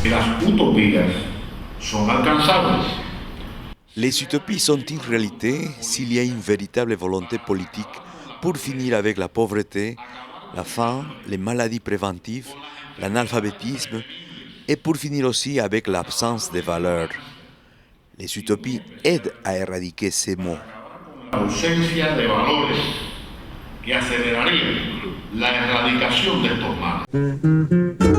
que las utopías son alcanzables. Les utopies sont une réalité s'il y a une véritable volonté politique pour finir avec la pauvreté, la faim, les maladies préventives, l'analphabétisme et pour finir aussi avec l'absence de valeurs. Les utopies aident à éradiquer ces maux. La ausencia de valores que acelerarían la erradicación de estos males.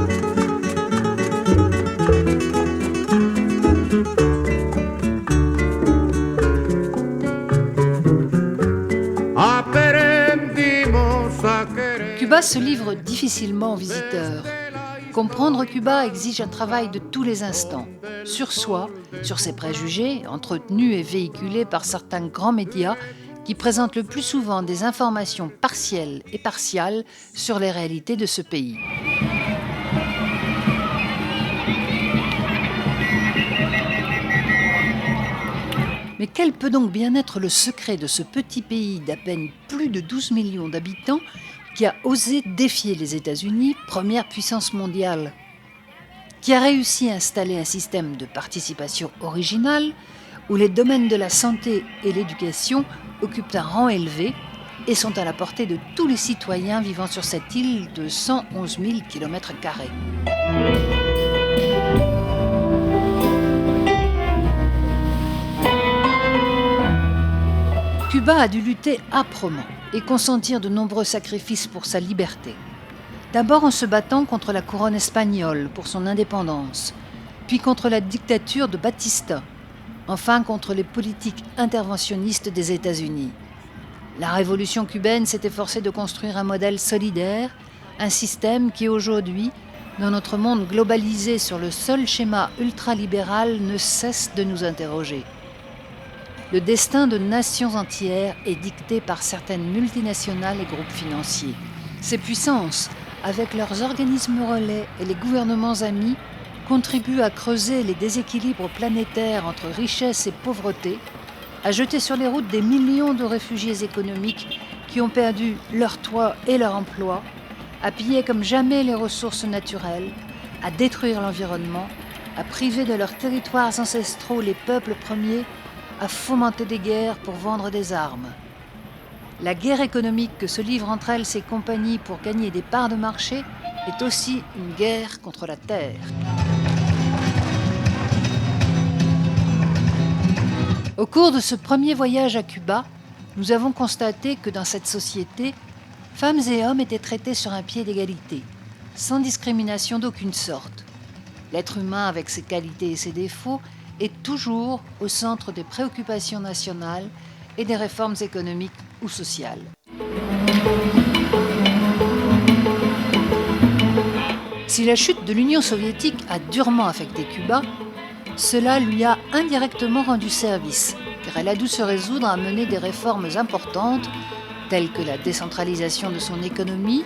Cuba se livre difficilement aux visiteurs. Comprendre Cuba exige un travail de tous les instants, sur soi, sur ses préjugés, entretenus et véhiculés par certains grands médias qui présentent le plus souvent des informations partielles et partiales sur les réalités de ce pays. Mais quel peut donc bien être le secret de ce petit pays d'à peine plus de 12 millions d'habitants qui a osé défier les États-Unis, première puissance mondiale, qui a réussi à installer un système de participation original où les domaines de la santé et l'éducation occupent un rang élevé et sont à la portée de tous les citoyens vivant sur cette île de 111 000 km². Cuba a dû lutter âprement et consentir de nombreux sacrifices pour sa liberté. D'abord en se battant contre la couronne espagnole pour son indépendance, puis contre la dictature de Batista, enfin contre les politiques interventionnistes des États-Unis. La révolution cubaine s'est efforcée de construire un modèle solidaire, un système qui aujourd'hui, dans notre monde globalisé sur le seul schéma ultralibéral, ne cesse de nous interroger. Le destin de nations entières est dicté par certaines multinationales et groupes financiers. Ces puissances, avec leurs organismes relais et les gouvernements amis, contribuent à creuser les déséquilibres planétaires entre richesse et pauvreté, à jeter sur les routes des millions de réfugiés économiques qui ont perdu leur toit et leur emploi, à piller comme jamais les ressources naturelles, à détruire l'environnement, à priver de leurs territoires ancestraux les peuples premiers, à fomenter des guerres pour vendre des armes. La guerre économique que se livrent entre elles ces compagnies pour gagner des parts de marché est aussi une guerre contre la terre. Au cours de ce premier voyage à Cuba, nous avons constaté que dans cette société, femmes et hommes étaient traités sur un pied d'égalité, sans discrimination d'aucune sorte. L'être humain, avec ses qualités et ses défauts, est toujours au centre des préoccupations nationales et des réformes économiques ou sociales. Si la chute de l'Union soviétique a durement affecté Cuba, cela lui a indirectement rendu service, car elle a dû se résoudre à mener des réformes importantes, telles que la décentralisation de son économie,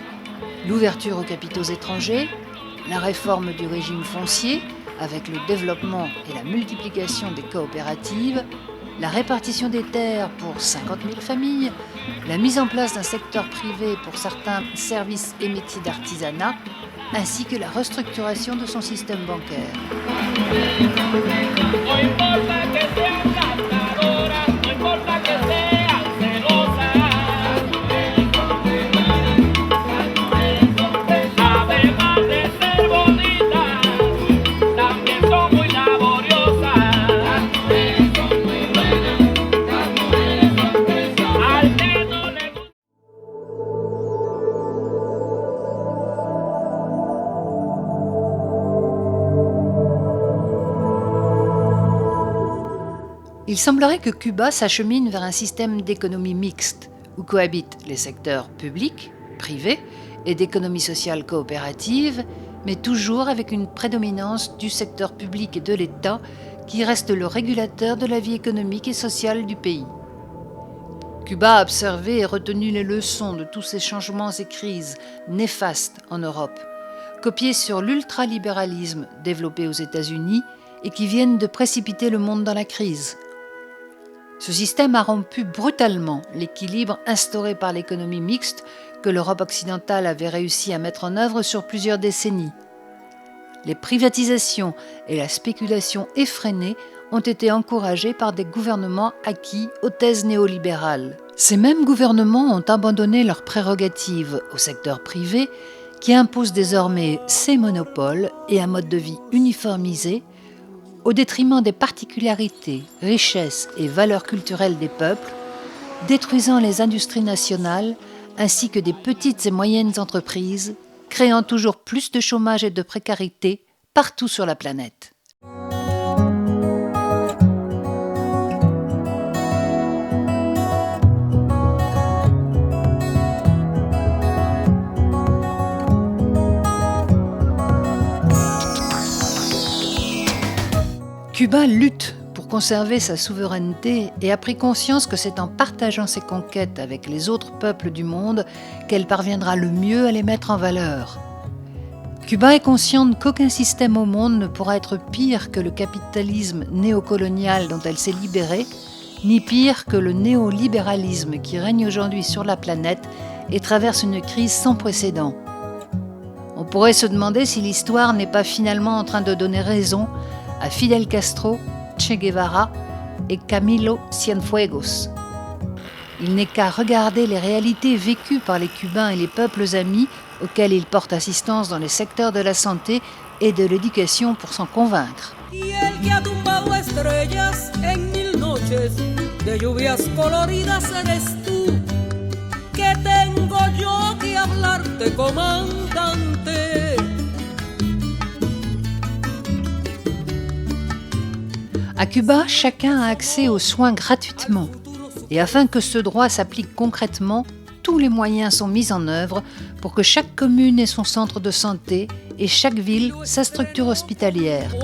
l'ouverture aux capitaux étrangers, la réforme du régime foncier, avec le développement et la multiplication des coopératives, la répartition des terres pour 50 000 familles, la mise en place d'un secteur privé pour certains services et métiers d'artisanat, ainsi que la restructuration de son système bancaire. Il semblerait que Cuba s'achemine vers un système d'économie mixte, où cohabitent les secteurs publics, privés et d'économie sociale coopérative, mais toujours avec une prédominance du secteur public et de l'État qui reste le régulateur de la vie économique et sociale du pays. Cuba a observé et retenu les leçons de tous ces changements et crises néfastes en Europe, copiés sur l'ultralibéralisme développé aux États-Unis et qui viennent de précipiter le monde dans la crise. Ce système a rompu brutalement l'équilibre instauré par l'économie mixte que l'Europe occidentale avait réussi à mettre en œuvre sur plusieurs décennies. Les privatisations et la spéculation effrénée ont été encouragées par des gouvernements acquis aux thèses néolibérales. Ces mêmes gouvernements ont abandonné leurs prérogatives au secteur privé, qui impose désormais ses monopoles et un mode de vie uniformisé, au détriment des particularités, richesses et valeurs culturelles des peuples, détruisant les industries nationales ainsi que des petites et moyennes entreprises, créant toujours plus de chômage et de précarité partout sur la planète. Cuba lutte pour conserver sa souveraineté et a pris conscience que c'est en partageant ses conquêtes avec les autres peuples du monde qu'elle parviendra le mieux à les mettre en valeur. Cuba est consciente qu'aucun système au monde ne pourra être pire que le capitalisme néocolonial dont elle s'est libérée, ni pire que le néolibéralisme qui règne aujourd'hui sur la planète et traverse une crise sans précédent. On pourrait se demander si l'histoire n'est pas finalement en train de donner raison à Fidel Castro, Che Guevara et Camilo Cienfuegos. Il n'est qu'à regarder les réalités vécues par les Cubains et les peuples amis auxquels ils portent assistance dans les secteurs de la santé et de l'éducation pour s'en convaincre. À Cuba, chacun a accès aux soins gratuitement. Et afin que ce droit s'applique concrètement, tous les moyens sont mis en œuvre pour que chaque commune ait son centre de santé et chaque ville sa structure hospitalière.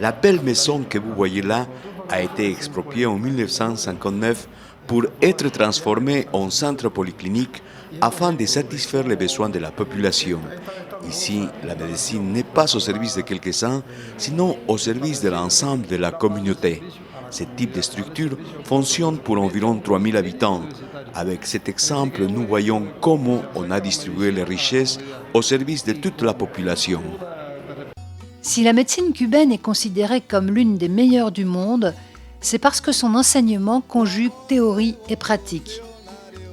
La belle maison que vous voyez là a été expropriée en 1959 pour être transformée en centre polyclinique afin de satisfaire les besoins de la population. Ici, la médecine n'est pas au service de quelques-uns, sinon au service de l'ensemble de la communauté. Ce type de structure fonctionne pour environ 3000 habitants. Avec cet exemple, nous voyons comment on a distribué les richesses au service de toute la population. Si la médecine cubaine est considérée comme l'une des meilleures du monde, c'est parce que son enseignement conjugue théorie et pratique.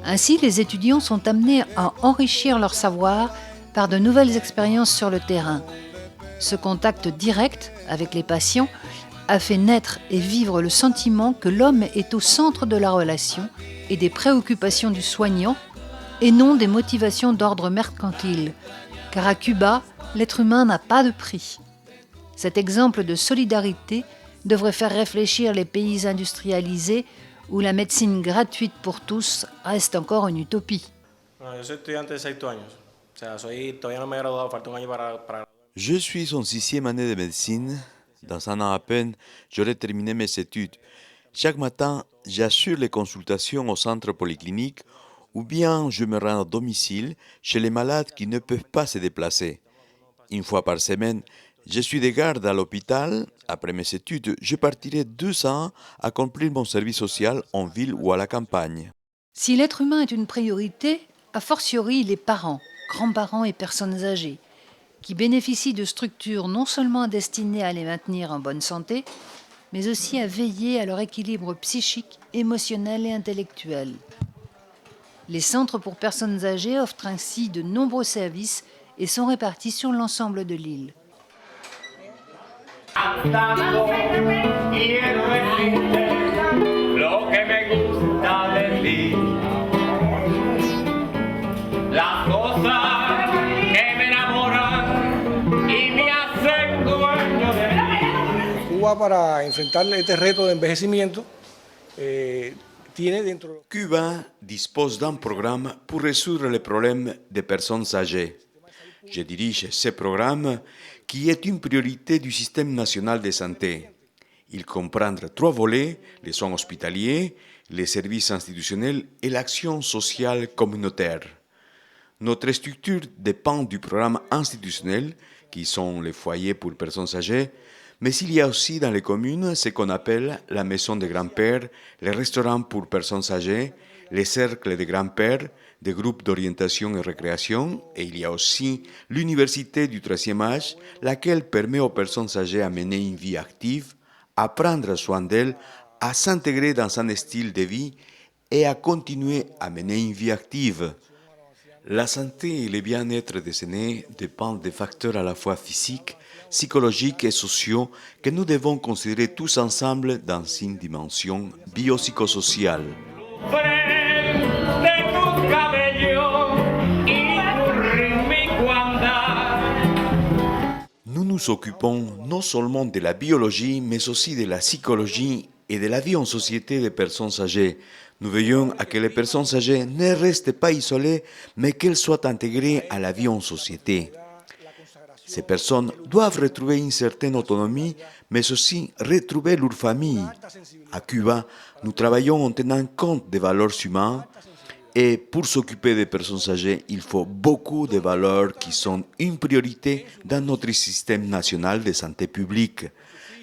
Ainsi, les étudiants sont amenés à enrichir leur savoir par de nouvelles expériences sur le terrain. Ce contact direct avec les patients a fait naître et vivre le sentiment que l'homme est au centre de la relation et des préoccupations du soignant, et non des motivations d'ordre mercantile, car à Cuba, l'être humain n'a pas de prix. Cet exemple de solidarité devrait faire réfléchir les pays industrialisés où la médecine gratuite pour tous reste encore une utopie. Je suis en 6e année de médecine. Dans un an à peine, j'aurai terminé mes études. Chaque matin, j'assure les consultations au centre polyclinique ou bien je me rends à domicile chez les malades qui ne peuvent pas se déplacer. Une fois par semaine, je suis de garde à l'hôpital. Après mes études, je partirai 2 ans accomplir mon service social en ville ou à la campagne. Si l'être humain est une priorité, a fortiori les parents, grands-parents et personnes âgées, qui bénéficient de structures non seulement destinées à les maintenir en bonne santé, mais aussi à veiller à leur équilibre psychique, émotionnel et intellectuel. Les centres pour personnes âgées offrent ainsi de nombreux services et sont répartis sur l'ensemble de l'île. Para enfrentar este reto de envejecimiento, Cuba dispose d'un programme pour résoudre les problèmes des personnes âgées. Je dirige ce programme qui est une priorité du système national de santé. Il comprend 3 volets, les soins hospitaliers, les services institutionnels et l'action sociale communautaire. Notre structure dépend du programme institutionnel, qui sont les foyers pour personnes âgées, Mais il y a aussi dans les communes ce qu'on appelle la maison des grands-pères, les restaurants pour personnes âgées, les cercles de grands-pères, des groupes d'orientation et récréation, et il y a aussi l'université du 3e âge, laquelle permet aux personnes âgées à mener une vie active, à prendre soin d'elles, à s'intégrer dans un style de vie et à continuer à mener une vie active. La santé et le bien-être des aînés dépendent des facteurs à la fois physiques, psychologiques et sociaux que nous devons considérer tous ensemble dans une dimension biopsychosociale. Nous nous occupons non seulement de la biologie, mais aussi de la psychologie et de la vie en société des personnes âgées. Nous veillons à que les personnes âgées ne restent pas isolées, mais qu'elles soient intégrées à la vie en société. Ces personnes doivent retrouver une certaine autonomie, mais aussi retrouver leur famille. À Cuba, nous travaillons en tenant compte des valeurs humaines, et pour s'occuper des personnes âgées, il faut beaucoup de valeurs qui sont une priorité dans notre système national de santé publique.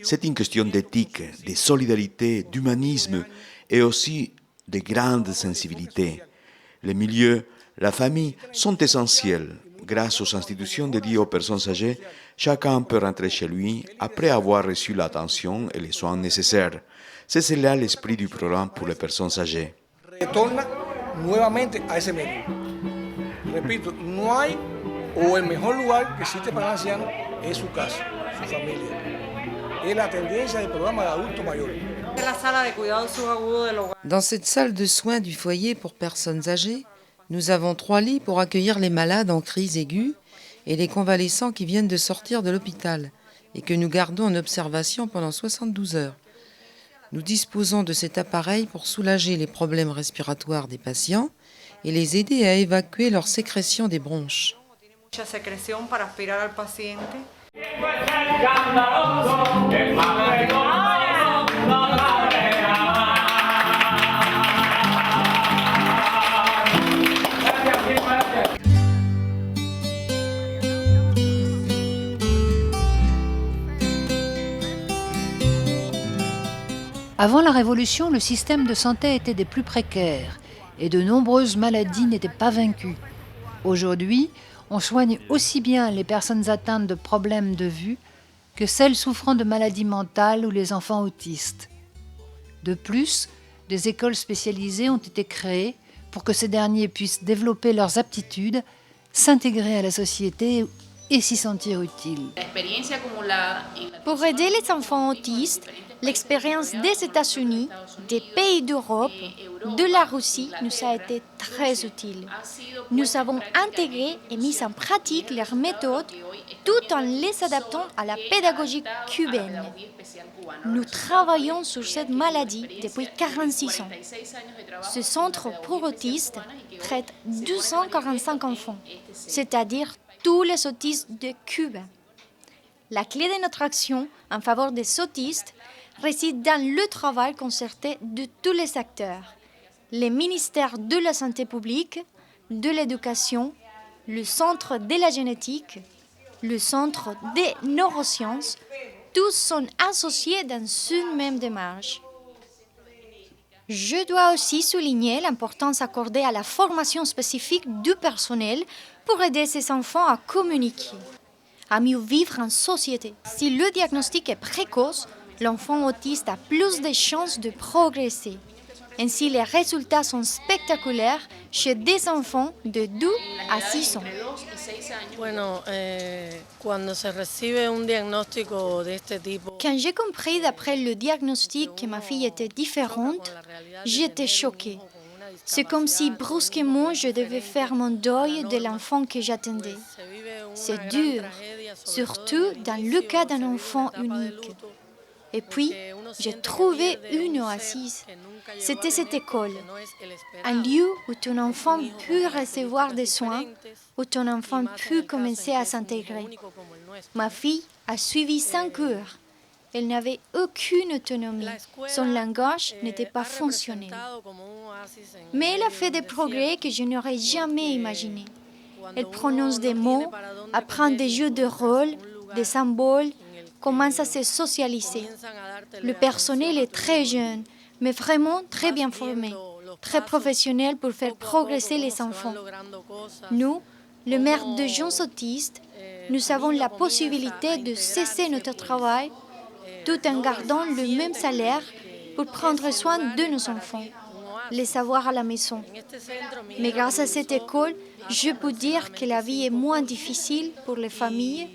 C'est une question d'éthique, de solidarité, d'humanisme et aussi de grande sensibilité. Les milieux, la famille sont essentiels. Grâce aux institutions dédiées aux personnes âgées, chacun peut rentrer chez lui après avoir reçu l'attention et les soins nécessaires. C'est cela l'esprit du programme pour les personnes âgées. Retorna nuevamente a ese medio. Repito, no hay o el mejor lugar que existe para el anciano es su casa, su familia. Es la tendencia del programa de adultos mayores. Dans cette salle de soins du foyer pour personnes âgées, nous avons 3 lits pour accueillir les malades en crise aiguë et les convalescents qui viennent de sortir de l'hôpital et que nous gardons en observation pendant 72 heures. Nous disposons de cet appareil pour soulager les problèmes respiratoires des patients et les aider à évacuer leurs sécrétions des bronches. Avant la Révolution, le système de santé était des plus précaires et de nombreuses maladies n'étaient pas vaincues. Aujourd'hui, on soigne aussi bien les personnes atteintes de problèmes de vue que celles souffrant de maladies mentales ou les enfants autistes. De plus, des écoles spécialisées ont été créées pour que ces derniers puissent développer leurs aptitudes, s'intégrer à la société et s'y sentir utiles. Pour aider les enfants autistes, l'expérience des États-Unis, des pays d'Europe, de la Russie nous a été très utile. Nous avons intégré et mis en pratique leurs méthodes tout en les adaptant à la pédagogie cubaine. Nous travaillons sur cette maladie depuis 46 ans. Ce centre pour autistes traite 245 enfants, c'est-à-dire tous les autistes de Cuba. La clé de notre action en faveur des autistes réside dans le travail concerté de tous les acteurs, les ministères de la santé publique, de l'éducation, le centre de la génétique, le centre des neurosciences, tous sont associés dans une même démarche. Je dois aussi souligner l'importance accordée à la formation spécifique du personnel pour aider ces enfants à communiquer, à mieux vivre en société. Si le diagnostic est précoce, l'enfant autiste a plus de chances de progresser. Ainsi, les résultats sont spectaculaires chez des enfants de 2 à 6 ans. Quand j'ai compris d'après le diagnostic que ma fille était différente, j'étais choquée. C'est comme si brusquement je devais faire mon deuil de l'enfant que j'attendais. C'est dur, surtout dans le cas d'un enfant unique. Et puis, j'ai trouvé une oasis. C'était cette école, un lieu où ton enfant peut recevoir des soins, où ton enfant peut commencer à s'intégrer. Ma fille a suivi 5 heures. Elle n'avait aucune autonomie. Son langage n'était pas fonctionnel. Mais elle a fait des progrès que je n'aurais jamais imaginés. Elle prononce des mots, apprend des jeux de rôle, des symboles, commencent à se socialiser. Le personnel est très jeune, mais vraiment très bien formé, très professionnel pour faire progresser les enfants. Nous, le maire de jeunes autistes, nous avons la possibilité de cesser notre travail tout en gardant le même salaire pour prendre soin de nos enfants, les avoir à la maison. Mais grâce à cette école, je peux dire que la vie est moins difficile pour les familles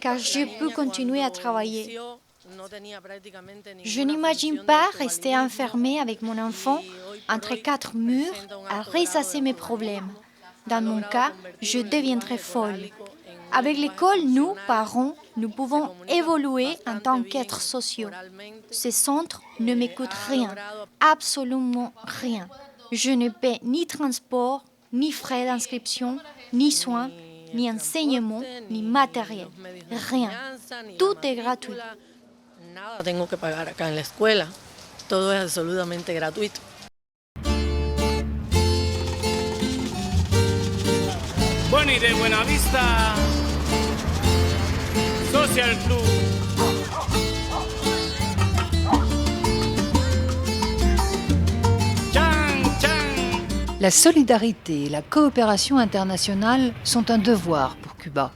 car je peux continuer à travailler. Je n'imagine pas rester enfermée avec mon enfant entre quatre murs à ressasser mes problèmes. Dans mon cas, je deviendrai folle. Avec l'école, nous, parents, nous pouvons évoluer en tant qu'êtres sociaux. Ce centre ne me coûte rien, absolument rien. Je ne paie ni transport, ni frais d'inscription, ni soins, ni enseignement, ni matériel. Rien. Tout est gratuit. Nada tengo que pagar acá en la escuela. Todo es absolutamente gratuito. Bueno, y de Buenavista Social Club. La solidarité et la coopération internationale sont un devoir pour Cuba,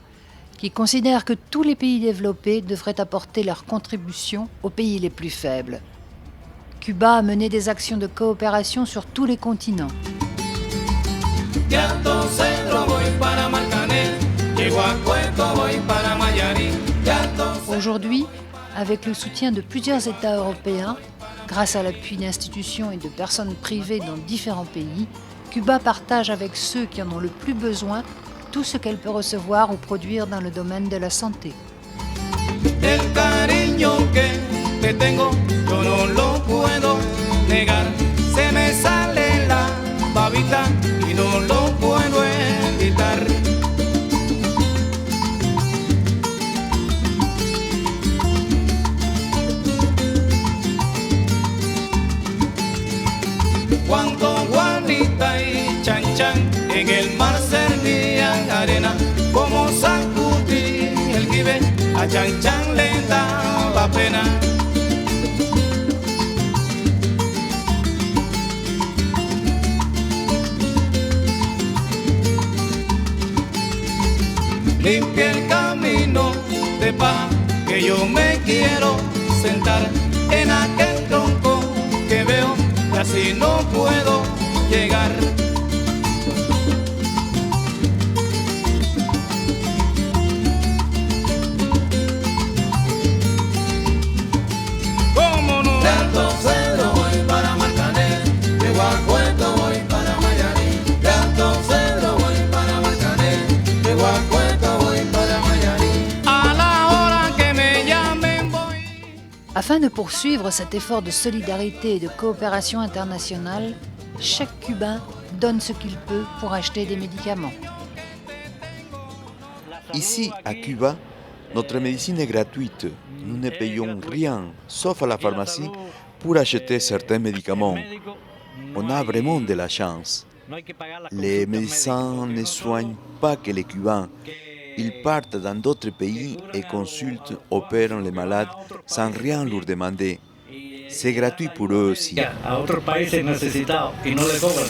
qui considère que tous les pays développés devraient apporter leur contribution aux pays les plus faibles. Cuba a mené des actions de coopération sur tous les continents. Aujourd'hui, avec le soutien de plusieurs États européens, grâce à l'appui d'institutions et de personnes privées dans différents pays, Cuba partage avec ceux qui en ont le plus besoin tout ce qu'elle peut recevoir ou produire dans le domaine de la santé. El cariño que te tengo, yo no lo puedo negar. Se me sale la babita y no lo puedo evitar. Cuando Juanita y Chan Chan en el mar servían arena, como sacudí el jibe, a Chan Chan le daba pena. Limpia el camino de paz, que yo me quiero sentar en aquel tronco que veo, que así no puedo llegar. ¿Cómo no? De Alto Cedro voy para Marcané, de Guacueto voy para Mayarí, de Alto Cedro voy para Marcané, de Guacueto voy para Mayarí. A la hora que me llamen voy. Afin de poursuivre cet effort de solidarité et de coopération internationale, chaque Cubain donne ce qu'il peut pour acheter des médicaments. Ici, à Cuba, notre médecine est gratuite. Nous ne payons rien, sauf à la pharmacie, pour acheter certains médicaments. On a vraiment de la chance. Les médecins ne soignent pas que les Cubains. Ils partent dans d'autres pays et consultent, opèrent les malades sans rien leur demander. C'est gratuit pour eux aussi. A otros países necesitados y no le cobran.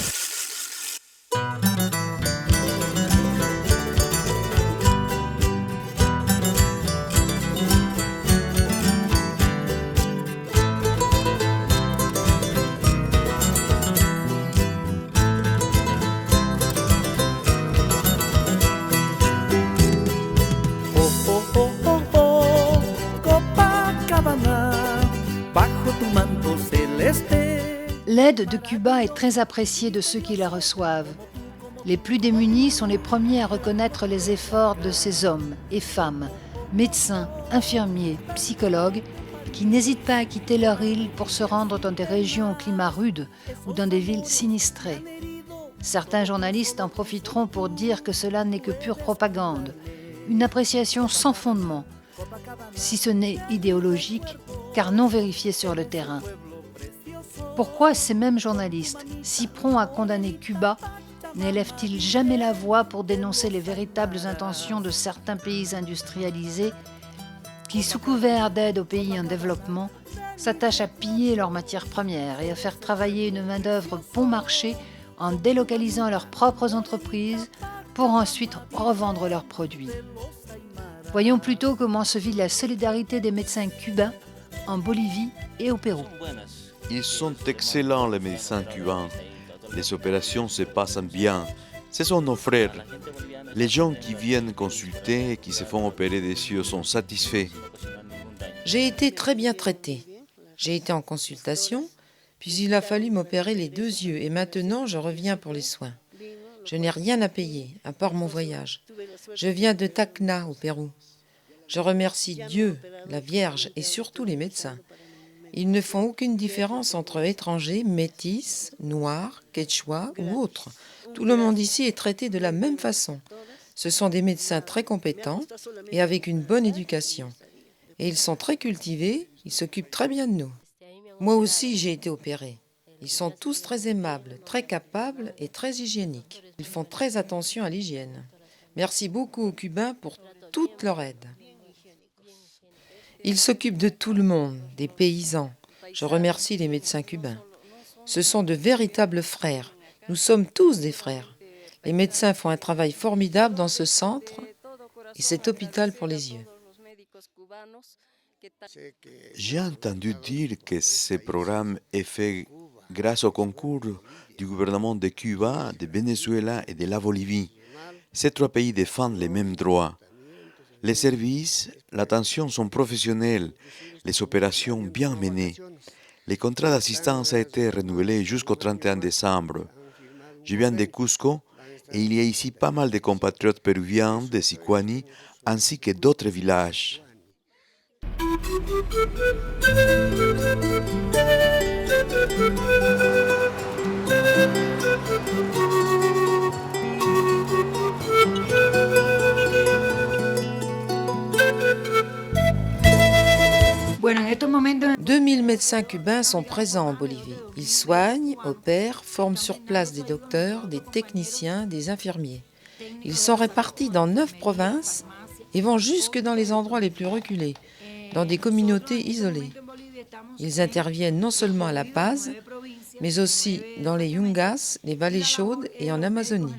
L'aide de Cuba est très appréciée de ceux qui la reçoivent. Les plus démunis sont les premiers à reconnaître les efforts de ces hommes et femmes, médecins, infirmiers, psychologues, qui n'hésitent pas à quitter leur île pour se rendre dans des régions au climat rude ou dans des villes sinistrées. Certains journalistes en profiteront pour dire que cela n'est que pure propagande, une appréciation sans fondement, si ce n'est idéologique, car non vérifiée sur le terrain. Pourquoi ces mêmes journalistes, si prompts à condamner Cuba, n'élèvent-ils jamais la voix pour dénoncer les véritables intentions de certains pays industrialisés qui, sous couvert d'aide aux pays en développement, s'attachent à piller leurs matières premières et à faire travailler une main-d'œuvre bon marché en délocalisant leurs propres entreprises pour ensuite revendre leurs produits. Voyons plutôt comment se vit la solidarité des médecins cubains en Bolivie et au Pérou. Ils sont excellents, les médecins cubains. Les opérations se passent bien. Ce sont nos frères. Les gens qui viennent consulter et qui se font opérer des yeux sont satisfaits. J'ai été très bien traitée. J'ai été en consultation, puis il a fallu m'opérer les 2 yeux et maintenant je reviens pour les soins. Je n'ai rien à payer, à part mon voyage. Je viens de Tacna, au Pérou. Je remercie Dieu, la Vierge et surtout les médecins. Ils ne font aucune différence entre étrangers, métis, noirs, quechua ou autres. Tout le monde ici est traité de la même façon. Ce sont des médecins très compétents et avec une bonne éducation. Et ils sont très cultivés, ils s'occupent très bien de nous. Moi aussi, j'ai été opérée. Ils sont tous très aimables, très capables et très hygiéniques. Ils font très attention à l'hygiène. Merci beaucoup aux Cubains pour toute leur aide. Ils s'occupent de tout le monde, des paysans. Je remercie les médecins cubains. Ce sont de véritables frères. Nous sommes tous des frères. Les médecins font un travail formidable dans ce centre et cet hôpital pour les yeux. J'ai entendu dire que ce programme est fait grâce au concours du gouvernement de Cuba, de Venezuela et de la Bolivie. Ces 3 pays défendent les mêmes droits. Les services, l'attention sont professionnels, les opérations bien menées. Les contrats d'assistance ont été renouvelés jusqu'au 31 décembre. Je viens de Cusco et il y a ici pas mal de compatriotes péruviens, de Sicuani, ainsi que d'autres villages. Bueno, en estos momentos... 2000 médecins cubains sont présents en Bolivie. Ils soignent, opèrent, forment sur place des docteurs, des techniciens, des infirmiers. Ils sont répartis dans 9 provinces et vont jusque dans les endroits les plus reculés, dans des communautés isolées. Ils interviennent non seulement à La Paz, mais aussi dans les Yungas, les vallées chaudes et en Amazonie.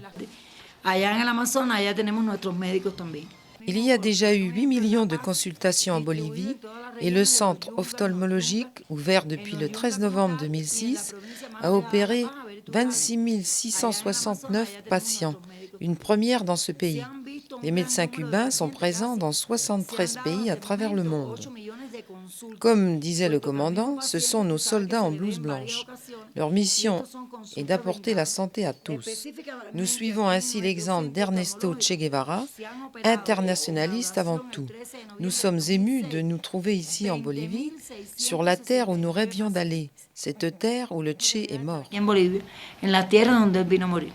Il y a déjà eu 8 millions de consultations en Bolivie et le centre ophtalmologique, ouvert depuis le 13 novembre 2006, a opéré 26 669 patients, une première dans ce pays. Les médecins cubains sont présents dans 73 pays à travers le monde. Comme disait le commandant, ce sont nos soldats en blouse blanche. Leur mission est d'apporter la santé à tous. Nous suivons ainsi l'exemple d'Ernesto Che Guevara, internationaliste avant tout. Nous sommes émus de nous trouver ici en Bolivie, sur la terre où nous rêvions d'aller, cette terre où le Che est mort. En Bolivia, en la tierra donde él vino a morir.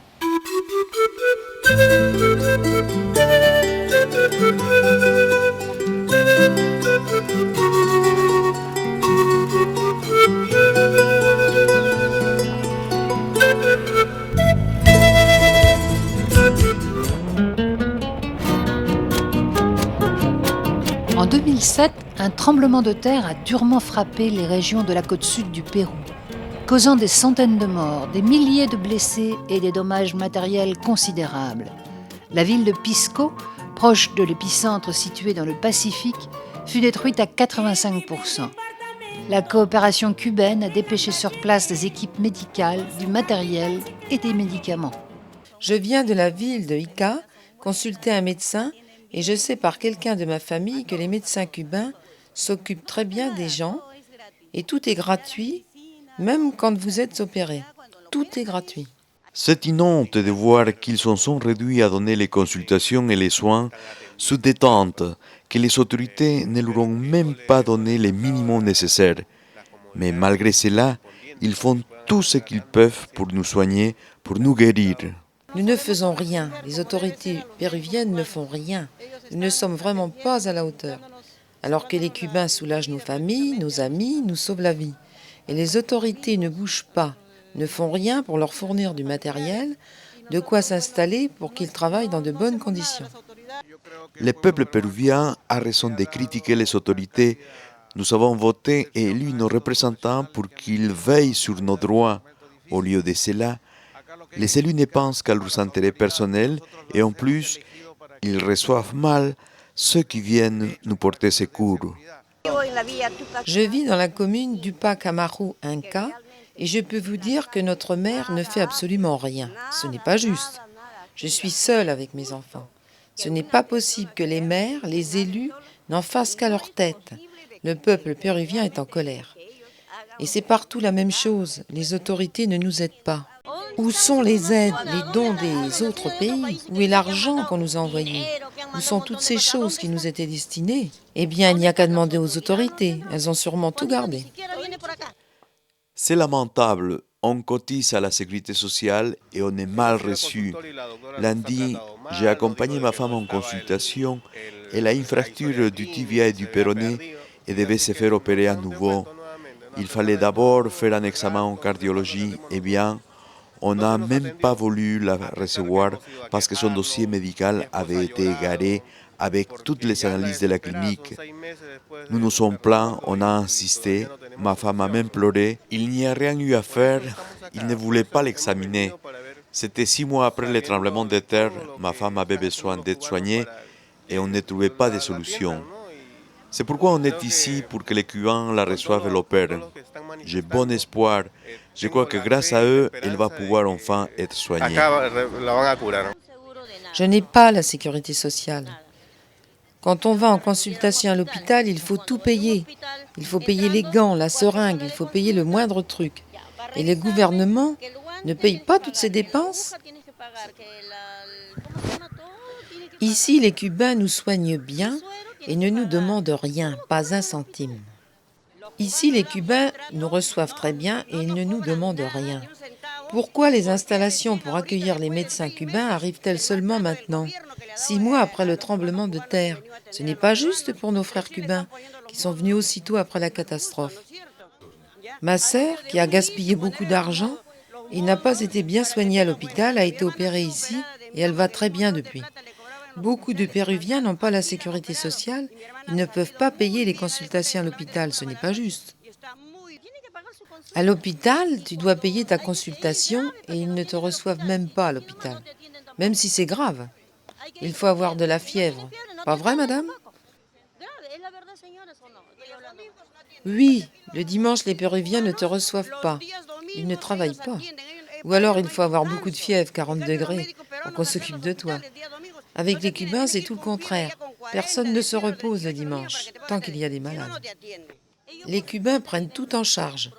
En 2007, un tremblement de terre a durement frappé les régions de la côte sud du Pérou, causant des centaines de morts, des milliers de blessés et des dommages matériels considérables. La ville de Pisco, proche de l'épicentre situé dans le Pacifique, fut détruite à 85%. La coopération cubaine a dépêché sur place des équipes médicales, du matériel et des médicaments. Je viens de la ville de Ica consulter un médecin et je sais par quelqu'un de ma famille que les médecins cubains s'occupent très bien des gens et tout est gratuit, même quand vous êtes opéré. Tout est gratuit. C'est une honte de voir qu'ils se sont réduits à donner les consultations et les soins sous détente, que les autorités ne leur ont même pas donné les minimums nécessaires. Mais malgré cela, ils font tout ce qu'ils peuvent pour nous soigner, pour nous guérir. Nous ne faisons rien. Les autorités péruviennes ne font rien. Nous ne sommes vraiment pas à la hauteur. Alors que les Cubains soulagent nos familles, nos amis, nous sauvent la vie. Et les autorités ne bougent pas, ne font rien pour leur fournir du matériel, de quoi s'installer pour qu'ils travaillent dans de bonnes conditions. Le peuple péruvien a raison de critiquer les autorités. Nous avons voté et élu nos représentants pour qu'ils veillent sur nos droits. Au lieu de cela, les élus ne pensent qu'à leurs intérêts personnels et en plus, ils reçoivent mal ceux qui viennent nous porter secours. Je vis dans la commune d'Upac Amaru Inca et je peux vous dire que notre maire ne fait absolument rien. Ce n'est pas juste. Je suis seule avec mes enfants. Ce n'est pas possible que les maires, les élus, n'en fassent qu'à leur tête. Le peuple péruvien est en colère. Et c'est partout la même chose. Les autorités ne nous aident pas. Où sont les aides, les dons des autres pays? Où est l'argent qu'on nous a envoyé? Où sont toutes ces choses qui nous étaient destinées? Eh bien, il n'y a qu'à demander aux autorités. Elles ont sûrement tout gardé. C'est lamentable. On cotise à la sécurité sociale et on est mal reçu. Lundi, j'ai accompagné ma femme en consultation et la fracture du tibia et du péroné et devait se faire opérer à nouveau. Il fallait d'abord faire un examen en cardiologie. Eh bien, on n'a même pas voulu la recevoir parce que son dossier médical avait été égaré avec toutes les analyses de la clinique. Nous nous sommes plaints, on a insisté, ma femme a même pleuré. Il n'y a rien eu à faire, il ne voulait pas l'examiner. C'était 6 mois après le tremblement de terre, ma femme avait besoin d'être soignée et on ne trouvait pas de solution. C'est pourquoi on est ici pour que les Cubains la reçoivent et l'opèrent. J'ai bon espoir. Je crois que grâce à eux, elle va pouvoir enfin être soignée. Je n'ai pas la sécurité sociale. Quand on va en consultation à l'hôpital, il faut tout payer. Il faut payer les gants, la seringue, il faut payer le moindre truc. Et les gouvernements ne payent pas toutes ces dépenses. Ici, les Cubains nous soignent bien et ne nous demandent rien, pas un centime. Ici, les Cubains nous reçoivent très bien et ils ne nous demandent rien. Pourquoi les installations pour accueillir les médecins cubains arrivent-elles seulement maintenant, 6 mois après le tremblement de terre? Ce n'est pas juste pour nos frères cubains qui sont venus aussitôt après la catastrophe. Ma sœur, qui a gaspillé beaucoup d'argent et n'a pas été bien soignée à l'hôpital, a été opérée ici et elle va très bien depuis. Beaucoup de Péruviens n'ont pas la sécurité sociale, ils ne peuvent pas payer les consultations à l'hôpital, ce n'est pas juste. À l'hôpital, tu dois payer ta consultation et ils ne te reçoivent même pas à l'hôpital, même si c'est grave. Il faut avoir de la fièvre. Pas vrai, madame? Oui, le dimanche, les Péruviens ne te reçoivent pas. Ils ne travaillent pas. Ou alors, il faut avoir beaucoup de fièvre, 40 degrés, pour qu'on s'occupe de toi. Avec les Cubains, c'est tout le contraire. Personne ne se repose le dimanche, tant qu'il y a des malades. Les Cubains prennent tout en charge.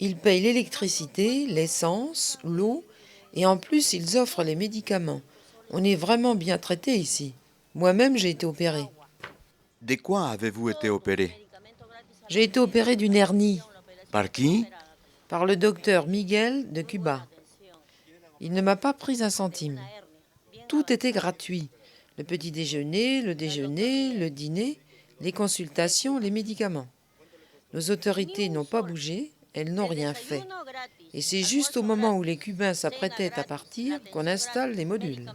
Ils payent l'électricité, l'essence, l'eau, et en plus, ils offrent les médicaments. On est vraiment bien traités ici. Moi-même, j'ai été opérée. De quoi avez-vous été opéré? J'ai été opérée d'une hernie. Par qui? Par le docteur Miguel de Cuba. Il ne m'a pas pris un centime. Tout était gratuit. Le petit déjeuner, le dîner, les consultations, les médicaments. Nos autorités n'ont pas bougé, elles n'ont rien fait. Et c'est juste au moment où les Cubains s'apprêtaient à partir qu'on installe les modules.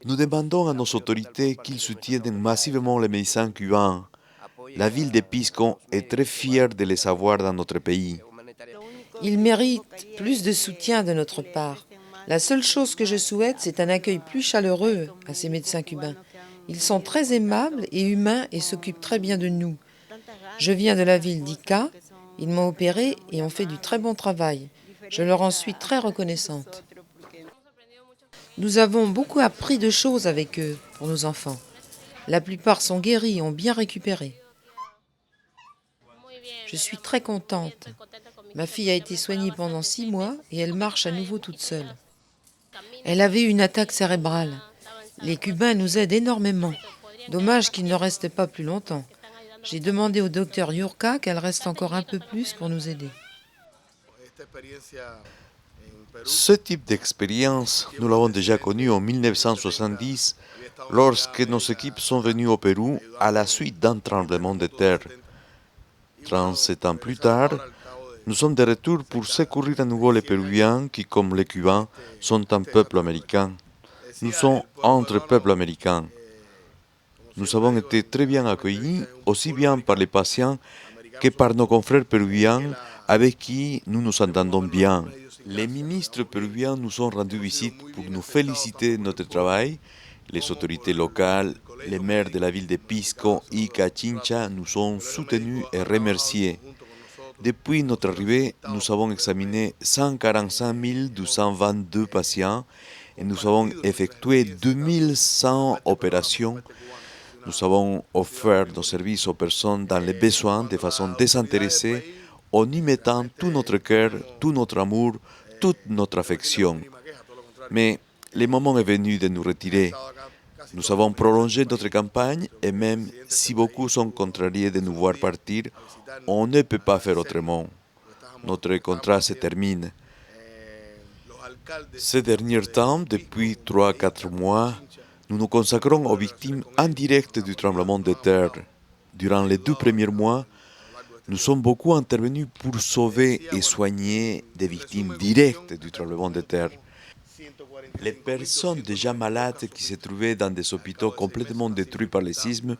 Nous demandons à nos autorités qu'ils soutiennent massivement les médecins cubains. La ville de Pisco est très fière de les avoir dans notre pays. Ils méritent plus de soutien de notre part. La seule chose que je souhaite, c'est un accueil plus chaleureux à ces médecins cubains. Ils sont très aimables et humains et s'occupent très bien de nous. Je viens de la ville d'Ica, ils m'ont opéré et ont fait du très bon travail. Je leur en suis très reconnaissante. Nous avons beaucoup appris de choses avec eux, pour nos enfants. La plupart sont guéris et ont bien récupéré. Je suis très contente. Ma fille a été soignée pendant 6 mois et elle marche à nouveau toute seule. Elle avait eu une attaque cérébrale. Les Cubains nous aident énormément. Dommage qu'ils ne restent pas plus longtemps. J'ai demandé au docteur Yurka qu'elle reste encore un peu plus pour nous aider. Ce type d'expérience, nous l'avons déjà connu en 1970, lorsque nos équipes sont venues au Pérou à la suite d'un tremblement de terre. 37 ans plus tard, nous sommes de retour pour secourir à nouveau les Péruviens qui, comme les Cubains, sont un peuple américain. Nous sommes entre peuples américains. Nous avons été très bien accueillis, aussi bien par les patients que par nos confrères péruviens avec qui nous nous entendons bien. Les ministres péruviens nous ont rendu visite pour nous féliciter de notre travail. Les autorités locales, les maires de la ville de Pisco et Cachincha nous ont soutenus et remerciés. Depuis notre arrivée, nous avons examiné 145 222 patients et nous avons effectué 2100 opérations. Nous avons offert nos services aux personnes dans les besoins de façon désintéressée en y mettant tout notre cœur, tout notre amour, toute notre affection. Mais le moment est venu de nous retirer. Nous avons prolongé notre campagne et même si beaucoup sont contrariés de nous voir partir, on ne peut pas faire autrement. Notre contrat se termine. Ces derniers temps, depuis 3 à 4 mois, nous nous consacrons aux victimes indirectes du tremblement de terre. Durant les 2 premiers mois, nous sommes beaucoup intervenus pour sauver et soigner des victimes directes du tremblement de terre. Les personnes déjà malades qui se trouvaient dans des hôpitaux complètement détruits par les sismes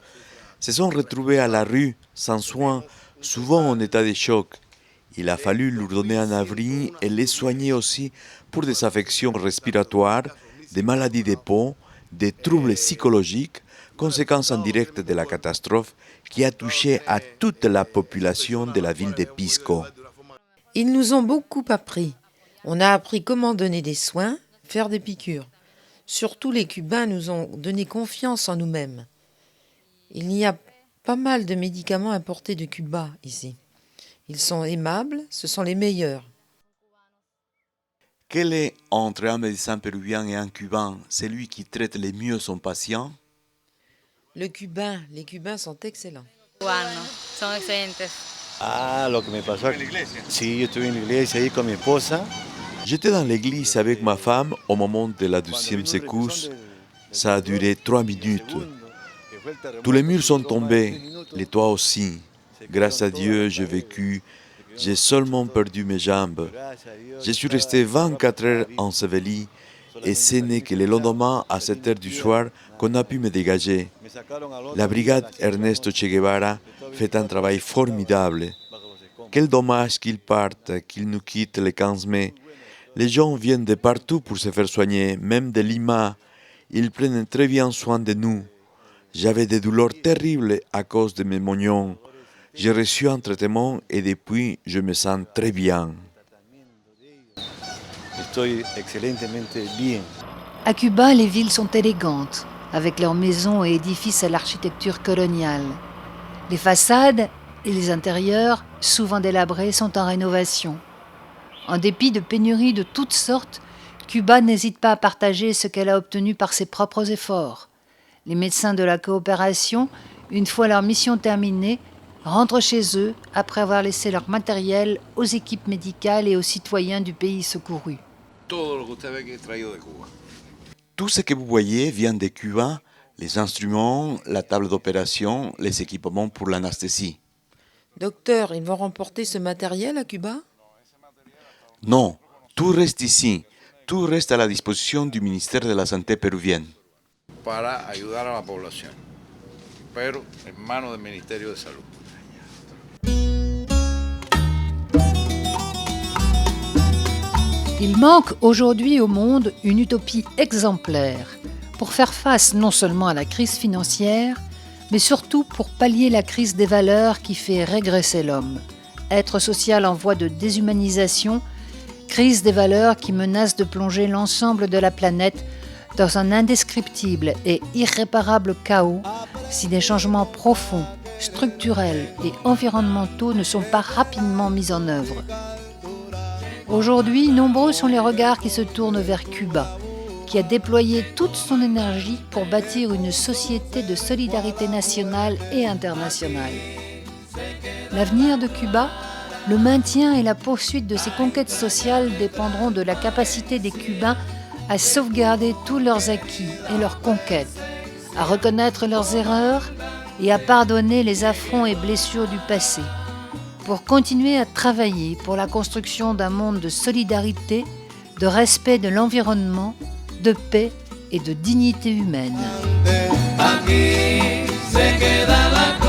se sont retrouvées à la rue, sans soins, souvent en état de choc. Il a fallu leur donner un abri et les soigner aussi pour des affections respiratoires, des maladies des peaux, des troubles psychologiques, conséquences indirectes de la catastrophe qui a touché à toute la population de la ville de Pisco. Ils nous ont beaucoup appris. On a appris comment donner des soins, faire des piqûres. Surtout les Cubains nous ont donné confiance en nous-mêmes. Il y a pas mal de médicaments importés de Cuba ici. Ils sont aimables, ce sont les meilleurs. Quel est, entre un médecin péruvien et un cubain, celui qui traite le mieux son patient? Les Cubains sont excellents. Son excelentes. Ah, lo que me pasó aquí. Sí, yo estuve en la iglesia ahí con mi esposa. J'étais dans l'église avec ma femme au moment de la 12e secousse. Ça a duré 3 minutes. Tous les murs sont tombés, les toits aussi. Grâce à Dieu, j'ai vécu. J'ai seulement perdu mes jambes. Je suis resté 24 heures enseveli et ce n'est que le lendemain, à 7 heures du soir, qu'on a pu me dégager. La brigade Ernesto Che Guevara fait un travail formidable. Quel dommage qu'ils partent, qu'ils nous quittent le 15 mai. Les gens viennent de partout pour se faire soigner, même de Lima. Ils prennent très bien soin de nous. J'avais des douleurs terribles à cause de mes mognons. J'ai reçu un traitement et depuis, je me sens très bien. Estoy excelentemente bien. À Cuba, les villes sont élégantes, avec leurs maisons et édifices à l'architecture coloniale. Les façades et les intérieurs, souvent délabrés, sont en rénovation. En dépit de pénuries de toutes sortes, Cuba n'hésite pas à partager ce qu'elle a obtenu par ses propres efforts. Les médecins de la coopération, une fois leur mission terminée, rentrent chez eux après avoir laissé leur matériel aux équipes médicales et aux citoyens du pays secouru. Tout ce que vous voyez vient de Cuba, les instruments, la table d'opération, les équipements pour l'anesthésie. Docteur, ils vont remporter ce matériel à Cuba? Non, tout reste ici. Tout reste à la disposition du ministère de la Santé péruvienne. Para ayudar a la población, pero en manos del Ministerio de Salud. Il manque aujourd'hui au monde une utopie exemplaire pour faire face non seulement à la crise financière, mais surtout pour pallier la crise des valeurs qui fait régresser l'homme. Être social en voie de déshumanisation, crise des valeurs qui menace de plonger l'ensemble de la planète dans un indescriptible et irréparable chaos si des changements profonds, structurels et environnementaux ne sont pas rapidement mis en œuvre. Aujourd'hui, nombreux sont les regards qui se tournent vers Cuba, qui a déployé toute son énergie pour bâtir une société de solidarité nationale et internationale. L'avenir de Cuba, le maintien et la poursuite de ses conquêtes sociales dépendront de la capacité des Cubains à sauvegarder tous leurs acquis et leurs conquêtes, à reconnaître leurs erreurs et à pardonner les affronts et blessures du passé, pour continuer à travailler pour la construction d'un monde de solidarité, de respect de l'environnement, de paix et de dignité humaine. aquí se queda la